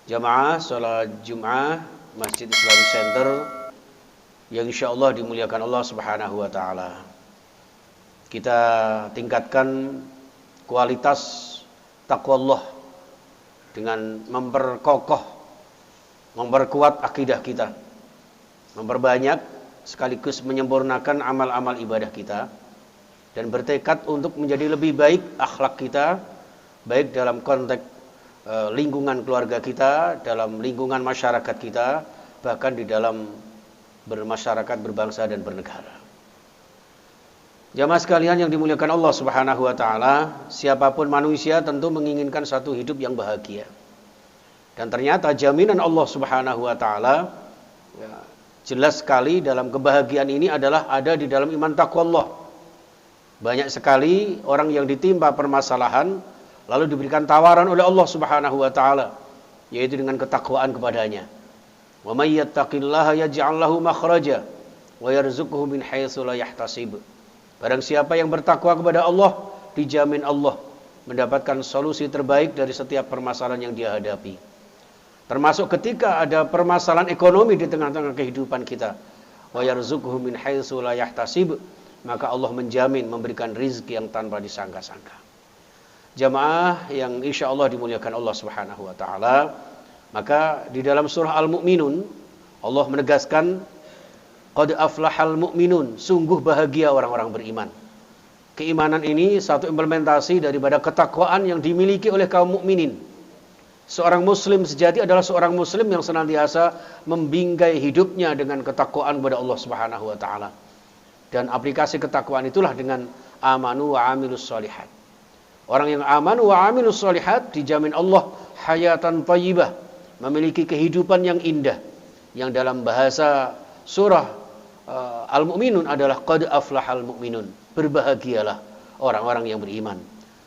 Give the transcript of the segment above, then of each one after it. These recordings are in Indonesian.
Jamaah sholat Jum'ah Masjid Islamic Center yang insya Allah dimuliakan Allah Subhanahu wa Ta'ala. Kita tingkatkan kualitas taqwa Allah dengan memperkuat akidah kita, memperbanyak sekaligus menyempurnakan amal-amal ibadah kita, dan bertekad untuk menjadi lebih baik akhlak kita, baik dalam konteks lingkungan keluarga kita, dalam lingkungan masyarakat kita, bahkan di dalam bermasyarakat, berbangsa dan bernegara. Jamaah sekalian yang dimuliakan Allah Subhanahu wa Ta'ala, siapapun manusia tentu menginginkan satu hidup yang bahagia. Dan ternyata jaminan Allah Subhanahu wa Ta'ala jelas sekali dalam kebahagiaan ini adalah ada di dalam iman taqwa Allah. Banyak sekali orang yang ditimpa permasalahan lalu diberikan tawaran oleh Allah Subhanahu wa Ta'ala, yaitu dengan ketakwaan kepadanya. Wa may yattaqillaha yaj'al lahu makhraja wa yarzuqhu min haitsu la yahtasib. Barang siapa yang bertakwa kepada Allah, dijamin Allah mendapatkan solusi terbaik dari setiap permasalahan yang dia hadapi. Termasuk ketika ada permasalahan ekonomi di tengah-tengah kehidupan kita. Wa yarzuqhu min haitsu la yahtasib, maka Allah menjamin memberikan rizki yang tanpa disangka-sangka. Jamaah yang insya Allah dimuliakan Allah Subhanahu wa Ta'ala, maka di dalam surah Al-Mu'minun Allah menegaskan qad aflahal mu'minun, sungguh bahagia orang-orang beriman. Keimanan ini satu implementasi daripada ketakwaan yang dimiliki oleh kaum mukminin. Seorang muslim sejati adalah seorang muslim yang senantiasa membingkai hidupnya dengan ketakwaan kepada Allah Subhanahu wa Ta'ala. Dan aplikasi ketakwaan itulah dengan amanu wa amilus sholihat. Orang yang amanu wa amilus sholihat dijamin Allah hayatan thayyibah, memiliki kehidupan yang indah, yang dalam bahasa surah Al-Mu'minun adalah qad aflahal mu'minun, berbahagialah orang-orang yang beriman.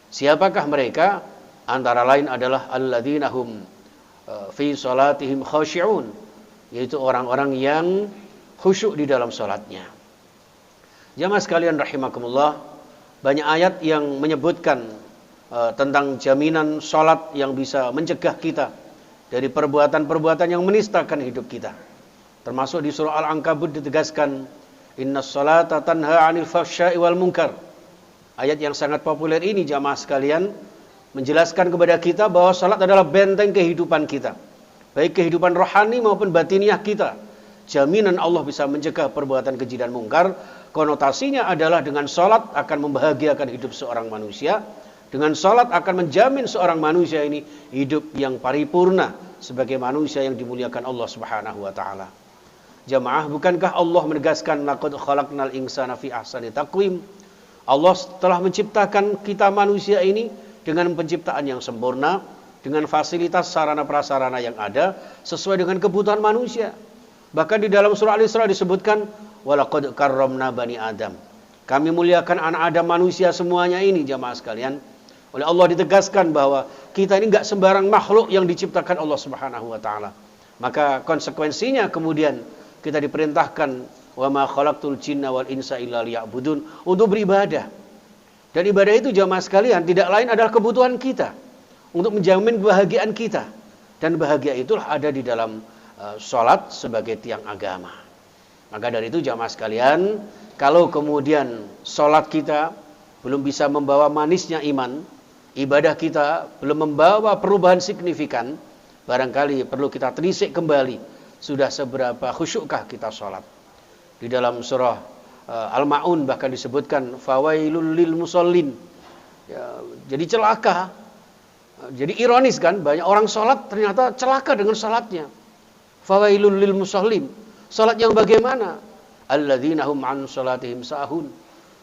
Siapakah mereka? Antara lain adalah alladzina hum fi salatihim khashi'un, yaitu orang-orang yang khusyuk di dalam salatnya. Jamaah sekalian rahimakumullah, banyak ayat yang menyebutkan tentang jaminan salat yang bisa mencegah kita dari perbuatan-perbuatan yang menistakan hidup kita. Termasuk di surah Al-Ankabut ditegaskan innas salata tanha 'anil fahsya'i wal munkar. Ayat yang sangat populer ini jamaah sekalian menjelaskan kepada kita bahwa salat adalah benteng kehidupan kita, baik kehidupan rohani maupun batiniah kita. Jaminan Allah bisa mencegah perbuatan keji dan mungkar. Konotasinya adalah dengan salat akan membahagiakan hidup seorang manusia. Dengan salat akan menjamin seorang manusia ini hidup yang paripurna sebagai manusia yang dimuliakan Allah Subhanahu wa Ta'ala. Jamaah, bukankah Allah menegaskan laqad khalaqnal insana fi ahsani taqwim? Allah telah menciptakan kita manusia ini dengan penciptaan yang sempurna, dengan fasilitas sarana prasarana yang ada sesuai dengan kebutuhan manusia. Bahkan di dalam surah Al-Isra disebutkan walaqad karramna bani Adam. Kami muliakan anak Adam, manusia semuanya ini jamaah sekalian. Oleh Allah ditegaskan bahwa kita ini enggak sembarang makhluk yang diciptakan Allah Subhanahu wa Ta'ala. Maka konsekuensinya kemudian kita diperintahkan wa ma khalaqtul jinna wal insa illa liya'budun, untuk beribadah. Dan ibadah itu jamaah sekalian tidak lain adalah kebutuhan kita untuk menjamin kebahagiaan kita. Dan bahagia itulah ada di dalam salat sebagai tiang agama. Maka dari itu jamaah sekalian, kalau kemudian salat kita belum bisa membawa manisnya iman, ibadah kita belum membawa perubahan signifikan, barangkali perlu kita telisik kembali, sudah seberapa khusyukkah kita sholat. Di dalam surah Al-Ma'un bahkan disebutkan fawailul lil musallin. Ya, jadi celaka. Jadi ironis kan, banyak orang sholat ternyata celaka dengan sholatnya. Fawailul lil musallin. Sholat yang bagaimana? Alladzina hum an sholatihim sahun,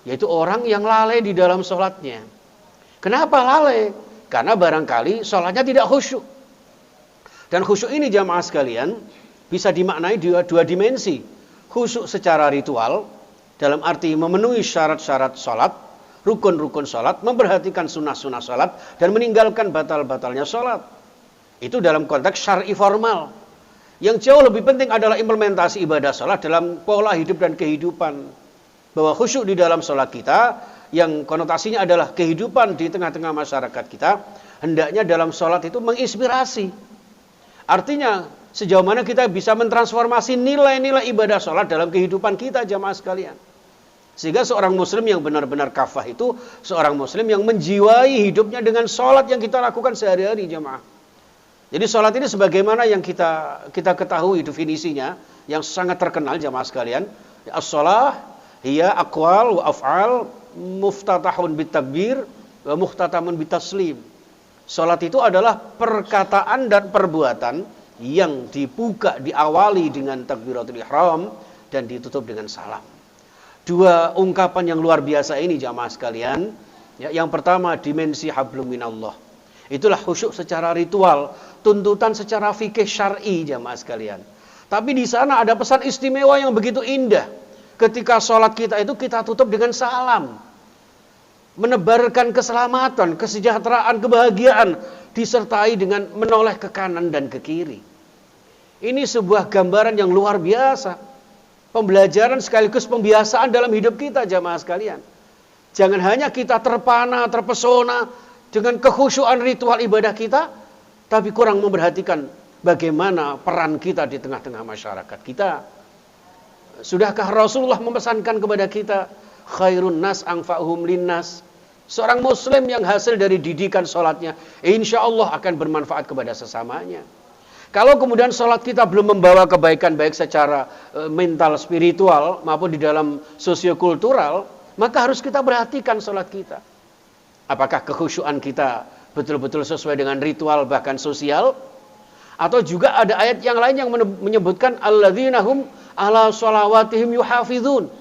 yaitu orang yang lalai di dalam sholatnya. Kenapa lalai? Karena barangkali sholatnya tidak khusyuk. Dan khusyuk ini jamaah sekalian bisa dimaknai dua dimensi. Khusyuk secara ritual, dalam arti memenuhi syarat-syarat sholat, rukun-rukun sholat, memperhatikan sunnah-sunnah sholat, dan meninggalkan batal-batalnya sholat. Itu dalam konteks syar'i formal. Yang jauh lebih penting adalah implementasi ibadah sholat dalam pola hidup dan kehidupan. Bahwa khusyuk di dalam sholat kita, yang konotasinya adalah kehidupan di tengah-tengah masyarakat kita, hendaknya dalam sholat itu menginspirasi. Artinya, sejauh mana kita bisa mentransformasi nilai-nilai ibadah sholat dalam kehidupan kita, jamaah sekalian. Sehingga seorang muslim yang benar-benar kafah itu seorang muslim yang menjiwai hidupnya dengan sholat yang kita lakukan sehari-hari, jamaah. Jadi sholat ini sebagaimana yang kita ketahui definisinya, yang sangat terkenal, jamaah sekalian. As-sholah hiya aqwal wa af'al muftatahun bitakbir wa muhtatamun bitaslim. Sholat itu adalah perkataan dan perbuatan yang dibuka, diawali dengan takbiratul ihram dan ditutup dengan salam. Dua ungkapan yang luar biasa ini, jamaah sekalian. Ya, yang pertama, dimensi hablum minallah. Itulah khusyuk secara ritual, tuntutan secara fikih syar'i, jamaah sekalian. Tapi di sana ada pesan istimewa yang begitu indah. Ketika sholat kita itu kita tutup dengan salam. Menebarkan keselamatan, kesejahteraan, kebahagiaan, disertai dengan menoleh ke kanan dan ke kiri. Ini sebuah gambaran yang luar biasa. Pembelajaran sekaligus pembiasaan dalam hidup kita, jamaah sekalian. Jangan hanya kita terpana, terpesona dengan kekhusyuan ritual ibadah kita, tapi kurang memperhatikan bagaimana peran kita di tengah-tengah masyarakat kita. Sudahkah Rasulullah memesankan kepada kita, khairun nas anfa'uhum linnas. Seorang muslim yang hasil dari didikan sholatnya, insya Allah akan bermanfaat kepada sesamanya. Kalau kemudian sholat kita belum membawa kebaikan baik secara mental, spiritual, maupun di dalam sosiokultural, maka harus kita perhatikan sholat kita. Apakah kekhusyuan kita betul-betul sesuai dengan ritual bahkan sosial? Atau juga ada ayat yang lain yang menyebutkan alladzina hum ala sholawatihim yuhafizun.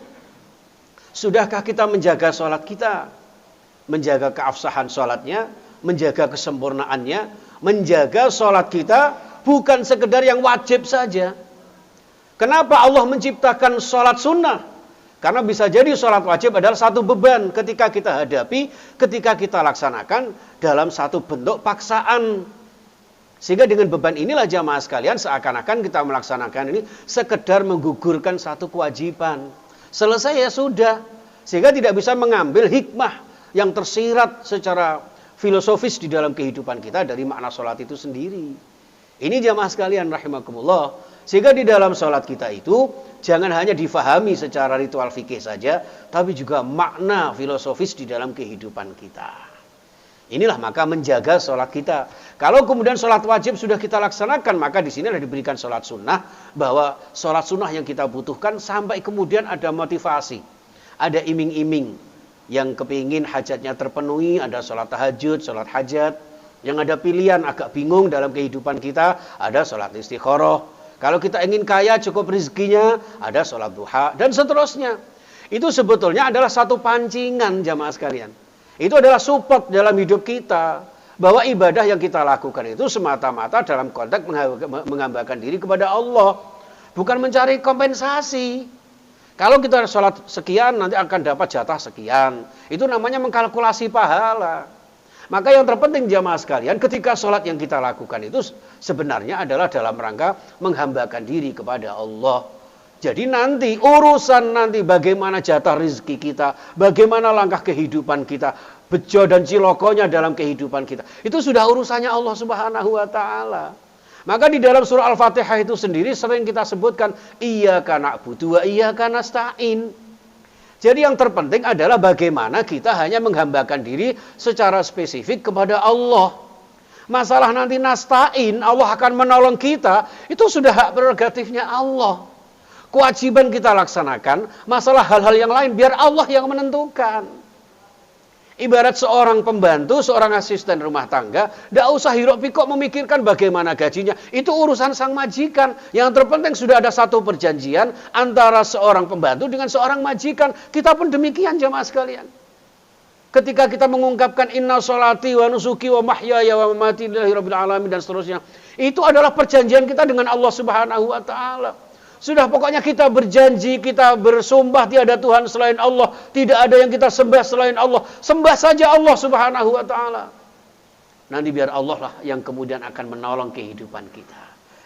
Sudahkah kita menjaga sholat kita? Menjaga keabsahan sholatnya, menjaga kesempurnaannya, menjaga sholat kita bukan sekedar yang wajib saja. Kenapa Allah menciptakan sholat sunnah? Karena bisa jadi sholat wajib adalah satu beban ketika kita hadapi, ketika kita laksanakan dalam satu bentuk paksaan. Sehingga dengan beban inilah jamaah sekalian seakan-akan kita melaksanakan ini sekedar menggugurkan satu kewajiban. Selesai ya sudah. Sehingga tidak bisa mengambil hikmah yang tersirat secara filosofis di dalam kehidupan kita dari makna sholat itu sendiri. Ini jamaah sekalian rahimakumullah. Sehingga di dalam sholat kita itu jangan hanya difahami secara ritual fikih saja, tapi juga makna filosofis di dalam kehidupan kita. Inilah maka menjaga sholat kita. Kalau kemudian sholat wajib sudah kita laksanakan, maka di sini ada diberikan sholat sunnah, bahwa sholat sunnah yang kita butuhkan sampai kemudian ada motivasi, ada iming-iming yang kepingin hajatnya terpenuhi, ada sholat tahajud, sholat hajat. Yang ada pilihan agak bingung dalam kehidupan kita, ada sholat istikharah. Kalau kita ingin kaya cukup rezekinya, ada sholat duha, dan seterusnya. Itu sebetulnya adalah satu pancingan jamaah sekalian. Itu adalah support dalam hidup kita. Bahwa ibadah yang kita lakukan itu semata-mata dalam konteks menghambakan diri kepada Allah. Bukan mencari kompensasi. Kalau kita sholat sekian, nanti akan dapat jatah sekian. Itu namanya mengkalkulasi pahala. Maka yang terpenting jamaah sekalian, ketika sholat yang kita lakukan itu sebenarnya adalah dalam rangka menghambakan diri kepada Allah. Jadi nanti urusan nanti bagaimana jatah rezeki kita, bagaimana langkah kehidupan kita, bejo dan cilokonya dalam kehidupan kita, itu sudah urusannya Allah Subhanahu wa Ta'ala. Maka di dalam surah Al-Fatihah itu sendiri sering kita sebutkan iyyaka na'budu wa iyyaka nasta'in. Jadi yang terpenting adalah bagaimana kita hanya menghambakan diri secara spesifik kepada Allah. Masalah nanti nasta'in, Allah akan menolong kita, itu sudah hak prerogatifnya Allah. Kewajiban kita laksanakan, masalah hal-hal yang lain biar Allah yang menentukan. Ibarat seorang pembantu, seorang asisten rumah tangga, tidak usah hiruk pikuk memikirkan bagaimana gajinya. Itu urusan sang majikan. Yang terpenting sudah ada satu perjanjian antara seorang pembantu dengan seorang majikan. Kita pun demikian jamaah sekalian. Ketika kita mengungkapkan inna sholati wa nusuki wa mahyaya wa mamati lillahi rabbil alamin dan seterusnya. Itu adalah perjanjian kita dengan Allah Subhanahu wa Ta'ala. Sudah pokoknya kita berjanji, kita bersumpah tiada Tuhan selain Allah. Tidak ada yang kita sembah selain Allah. Sembah saja Allah Subhanahu wa Ta'ala. Nanti biar Allah lah yang kemudian akan menolong kehidupan kita.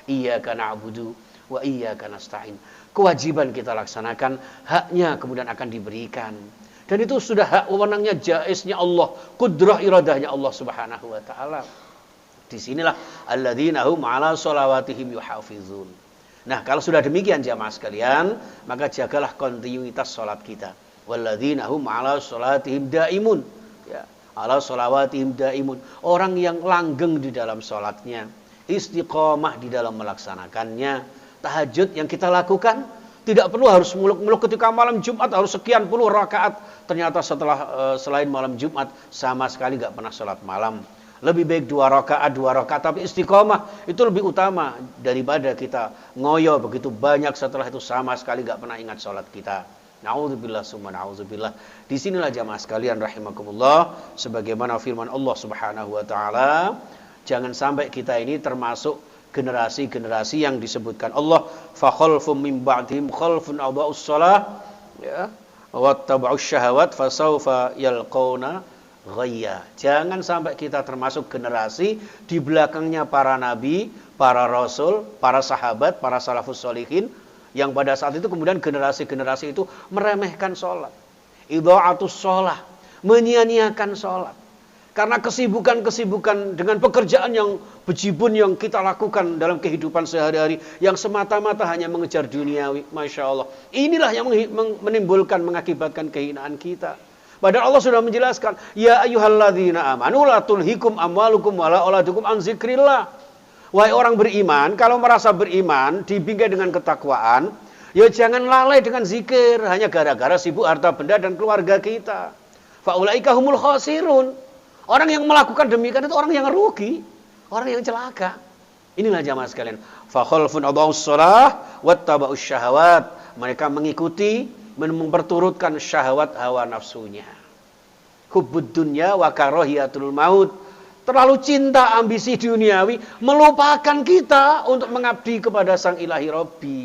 Iyyaka na'budu wa iyyaka nasta'in. Kewajiban kita laksanakan, haknya kemudian akan diberikan. Dan itu sudah hak wewenangnya, jaiznya Allah, kudrah iradahnya Allah Subhanahu wa Ta'ala. Disinilah alladzina hum 'ala sholawatihim yuhafizun. Nah, kalau sudah demikian jamaah sekalian, maka jagalah kontinuitas salat kita. Walladzina hum 'ala sholatihim daimun. Ya, 'ala sholawatihim daimun. Orang yang langgeng di dalam salatnya, istiqomah di dalam melaksanakannya. Tahajud yang kita lakukan tidak perlu harus muluk-muluk ketika malam Jumat harus sekian puluh rakaat. Ternyata selain malam Jumat sama sekali nggak pernah sholat malam. Lebih baik 2 rakaat tapi istiqomah itu lebih utama daripada kita ngoyo begitu banyak setelah itu sama sekali nggak pernah ingat sholat kita. Na'udzubillah summa na'udzubillah. Disinilah jamaah sekalian rahimakumullah, sebagaimana firman Allah Subhanahu wa taala, jangan sampai kita ini termasuk generasi-generasi yang disebutkan Allah, fa khalfum min ba'dihim khalfun adha'us shalah ya wattaba'us syahawat fasawfa yalqauna ghayya. Jangan sampai kita termasuk generasi di belakangnya para nabi, para rasul, para sahabat, para salafus sholihin yang pada saat itu kemudian generasi-generasi itu meremehkan sholat, idha'atus sholah, menyia-nyiakan sholat. Karena kesibukan-kesibukan dengan pekerjaan yang bejibun yang kita lakukan dalam kehidupan sehari-hari yang semata-mata hanya mengejar duniawi, Masya Allah. Inilah yang menimbulkan, mengakibatkan kehinaan kita. Padahal Allah sudah menjelaskan, ya ayyuhalladzina amanu la tulhikum amwalukum wala auladukum an zikrillah. Wahai orang beriman, kalau merasa beriman, dibingkai dengan ketakwaan, ya jangan lalai dengan zikir hanya gara-gara sibuk harta benda dan keluarga kita. Fa ulaika humul khasirun. Orang yang melakukan demikian itu orang yang rugi, orang yang celaka. Inilah jamaah sekalian. Fa khalfun adha'us shalah wattaba'us syahawat. Mereka mengikuti, memperturutkan syahwat hawa nafsunya. Hubbud dunya wa karahiyatul maut. Terlalu cinta ambisi duniawi melupakan kita untuk mengabdi kepada Sang Ilahi Rabbi.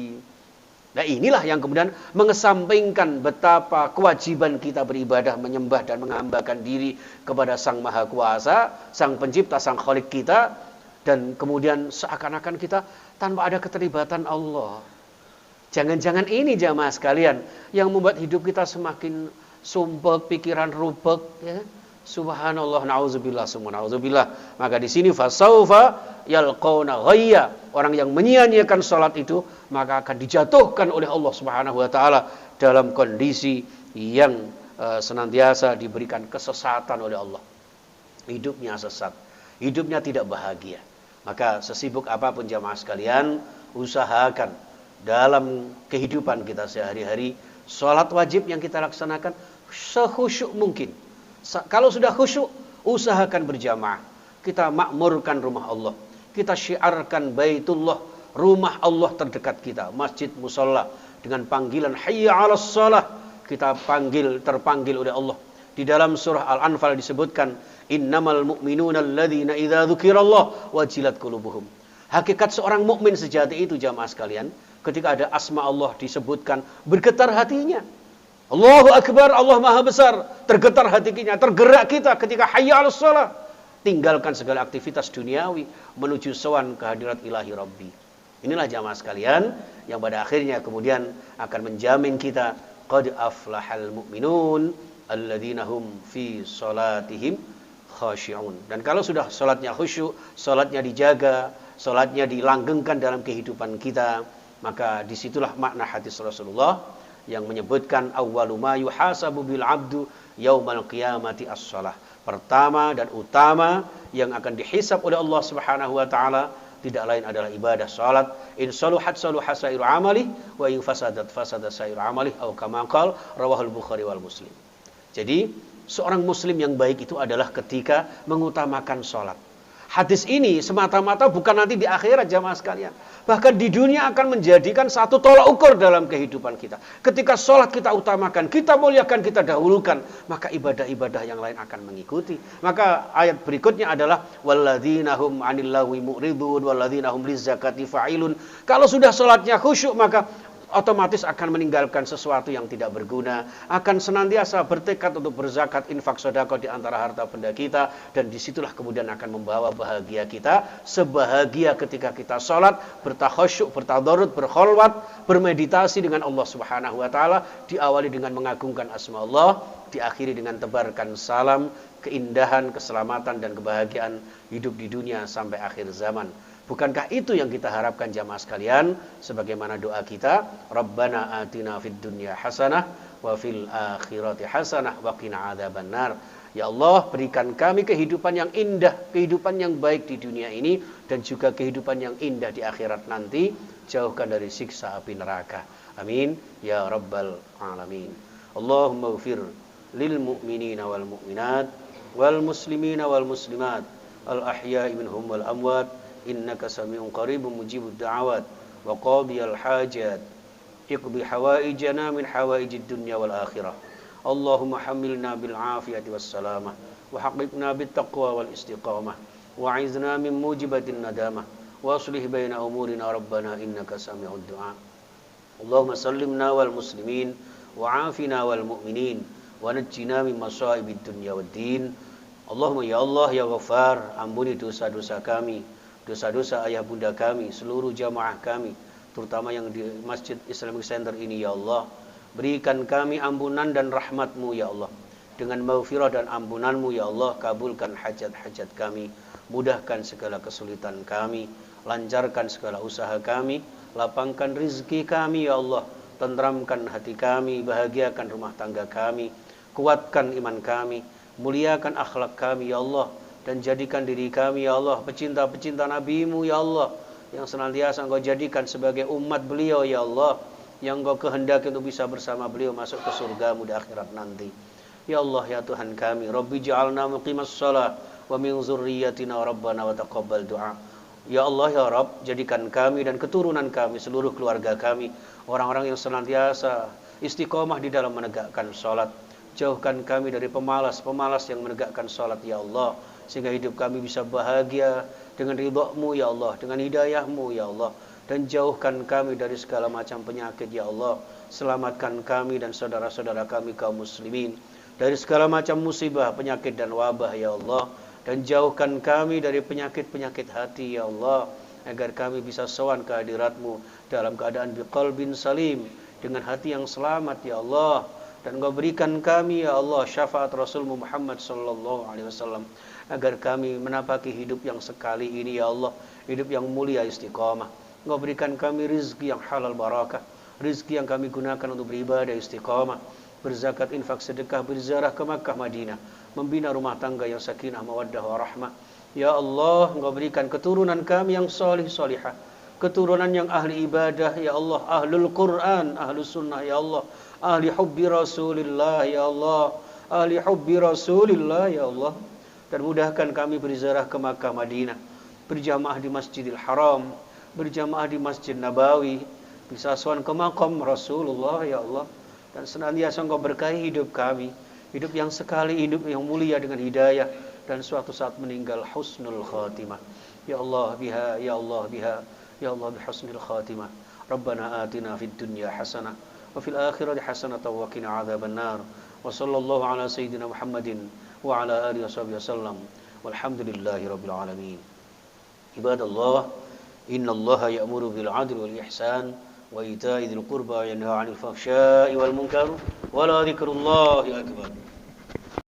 Nah, inilah yang kemudian mengesampingkan betapa kewajiban kita beribadah, menyembah dan menghambakan diri kepada Sang Maha Kuasa, Sang Pencipta, Sang Khalik kita, dan kemudian seakan-akan kita tanpa ada keterlibatan Allah. Jangan-jangan ini jamaah sekalian yang membuat hidup kita semakin sumpek, pikiran rubek, ya. Subhanallah, na'udzubillah, summa na'udzubillah. Maka di sini fasaufa yalqauna ghayya. Orang yang menyia-nyiakan salat itu maka akan dijatuhkan oleh Allah Subhanahu wa taala dalam kondisi yang senantiasa diberikan kesesatan oleh Allah. Hidupnya sesat, hidupnya tidak bahagia. Maka sesibuk apapun jamaah sekalian, usahakan dalam kehidupan kita sehari-hari, salat wajib yang kita laksanakan sekhusyuk mungkin. Kalau sudah khusyuk, usahakan berjamaah. Kita makmurkan rumah Allah. Kita syiarkan Baitullah, rumah Allah terdekat kita, masjid musalla, dengan panggilan hayya 'alas shalah. Kita terpanggil oleh Allah. Di dalam surah Al-Anfal disebutkan, innamal mu'minuna alladzina idza dzukirallah wajilat qulubuhum. Hakikat seorang mukmin sejati itu jamaah sekalian, ketika ada asma Allah disebutkan, bergetar hatinya. Allahu Akbar, Allah Maha Besar, tergetar hati kita, tergerak kita ketika hayya 'alas shalah. Tinggalkan segala aktivitas duniawi menuju sowan kehadirat Ilahi Rabbi. Inilah jamaah sekalian yang pada akhirnya kemudian akan menjamin kita qad aflahal mu'minun alladzina hum fi shalatihim khashi'un. Dan kalau sudah salatnya khusyuk, salatnya dijaga, salatnya dilanggengkan dalam kehidupan kita, maka disitulah makna hadis Rasulullah yang menyebutkan awwalu ma yuhasabu bil 'abdu yaumal qiyamati as-shalah. Pertama dan utama yang akan dihisab oleh Allah Subhanahu wa taala tidak lain adalah ibadah salat. In saluhat saluha sairu amali wa in fasadat fasada sairu amali atau kama qala rawahul Bukhari wal Muslim. Jadi, seorang muslim yang baik itu adalah ketika mengutamakan salat. Hadis ini semata-mata bukan nanti di akhirat jamaah sekalian. Bahkan di dunia akan menjadikan satu tolak ukur dalam kehidupan kita. Ketika sholat kita utamakan, kita muliakan, kita dahulukan, maka ibadah-ibadah yang lain akan mengikuti. Maka ayat berikutnya adalah walladzina hum 'anil lagwi mu'ridun walladzina hum lizakati fa'ilun. Kalau sudah sholatnya khusyuk maka otomatis akan meninggalkan sesuatu yang tidak berguna, akan senantiasa bertekad untuk berzakat, infak, sedekah di antara harta benda kita, dan disitulah kemudian akan membawa bahagia kita, sebahagia ketika kita sholat, bertakhasyuk, bertadarrud, berkholwat, bermeditasi dengan Allah Subhanahu wa taala, diawali dengan mengagungkan asma Allah, diakhiri dengan tebarkan salam keindahan, keselamatan dan kebahagiaan hidup di dunia sampai akhir zaman. Bukankah itu yang kita harapkan jamaah sekalian? Sebagaimana doa kita, Rabbana atina fid dunya hasanah wa fil akhirati hasanah wa qina adzabannar. Ya Allah, berikan kami kehidupan yang indah, kehidupan yang baik di dunia ini dan juga kehidupan yang indah di akhirat nanti. Jauhkan dari siksa api neraka. Amin ya rabbal alamin. Allahumma ighfir lil mu'minina wal mu'minat wal muslimina wal muslimat al ahya'i minhum wal amwat innaka sami'un qaribun mujibud da'awat wa qadiyal hajat iqdi hawaijana min hawaijid dunya wal akhirah. Allahumma hamilna bil afiyati was salamah wa haqiqna bit taqwa wal istiqamah wa a'izna min mujibatin nadamah wa aslih baina umurina rabbana innaka sami'ud du'a. Allahumma sallimna wal muslimin wa afina wal mu'minin wa najjina min masaibid dunya wad din. Allahumma ya Allah ya Ghaffar, ampuni dosa-dosa kami, dosa-dosa ayah bunda kami, seluruh jamaah kami, terutama yang di Masjid Islamic Center ini ya Allah. Berikan kami ampunan dan rahmat-Mu ya Allah. Dengan maghfirah dan ampunan-Mu ya Allah, kabulkan hajat-hajat kami, mudahkan segala kesulitan kami, lancarkan segala usaha kami, lapangkan rizki kami ya Allah, tentramkan hati kami, bahagiakan rumah tangga kami, kuatkan iman kami, muliakan akhlak kami ya Allah, dan jadikan diri kami ya Allah pecinta-pecinta Nabi-Mu ya Allah, yang senantiasa Engkau jadikan sebagai umat beliau ya Allah, yang Engkau kehendaki untuk bisa bersama beliau masuk ke surga-Mu di akhirat nanti. Ya Allah ya Tuhan kami, Rabbi ja'alna muqimas shalah wa min dzurriyyatina rabbana wa taqabbal du'a. Ya Allah ya Rabb, jadikan kami dan keturunan kami, seluruh keluarga kami, orang-orang yang senantiasa istiqomah di dalam menegakkan salat. Jauhkan kami dari pemalas-pemalas yang menegakkan salat ya Allah, sehingga hidup kami bisa bahagia dengan ridha-Mu ya Allah, dengan hidayah-Mu ya Allah. Dan jauhkan kami dari segala macam penyakit ya Allah. Selamatkan kami dan saudara-saudara kami kaum muslimin dari segala macam musibah, penyakit dan wabah ya Allah. Dan jauhkan kami dari penyakit-penyakit hati ya Allah, agar kami bisa sowan kehadirat-Mu dalam keadaan biqalbin salim, dengan hati yang selamat ya Allah. Dan Engkau berikan kami ya Allah syafaat Rasul Muhammad sallallahu alaihi wasallam, agar kami menapaki hidup yang sekali ini ya Allah, hidup yang mulia istiqamah. Engkau berikan kami rizki yang halal barakah, rizki yang kami gunakan untuk beribadah istiqamah, berzakat, infak, sedekah, berziarah ke Makkah, Madinah, membina rumah tangga yang sakinah, mawaddah, warahmah. Ya Allah, Engkau berikan keturunan kami yang salih salihah, keturunan yang ahli ibadah ya Allah, ahlul Quran, ahlus sunnah ya Allah, ahli hubbi Rasulillah ya Allah, ahli hubbi Rasulillah ya Allah. Dan mudahkan kami berziarah ke Makkah, Madinah, berjamaah di Masjidil Haram, berjamaah di Masjid Nabawi, bisa sowan ke makam Rasulullah ya Allah. Dan senantiasa Engkau berkahi hidup kami, hidup yang sekali, hidup yang mulia dengan hidayah, dan suatu saat meninggal husnul khatimah. Ya Allah biha, ya Allah biha, ya Allah bihusnil khatimah. Rabbana atina fid dunya hasanah wa fil akhirati hasanah wa qina adzabannar. Wa sallallahu ala sayyidina Muhammadin wa ala alihi wasallam. Walhamdulillahi rabbil alamin. Ibadallah, innallaha ya'muru bil 'adli wal ihsan wa ita'i dzil qurba wa yanha 'anil fahsya'i wal munkar wa la dzikrullahi akbar.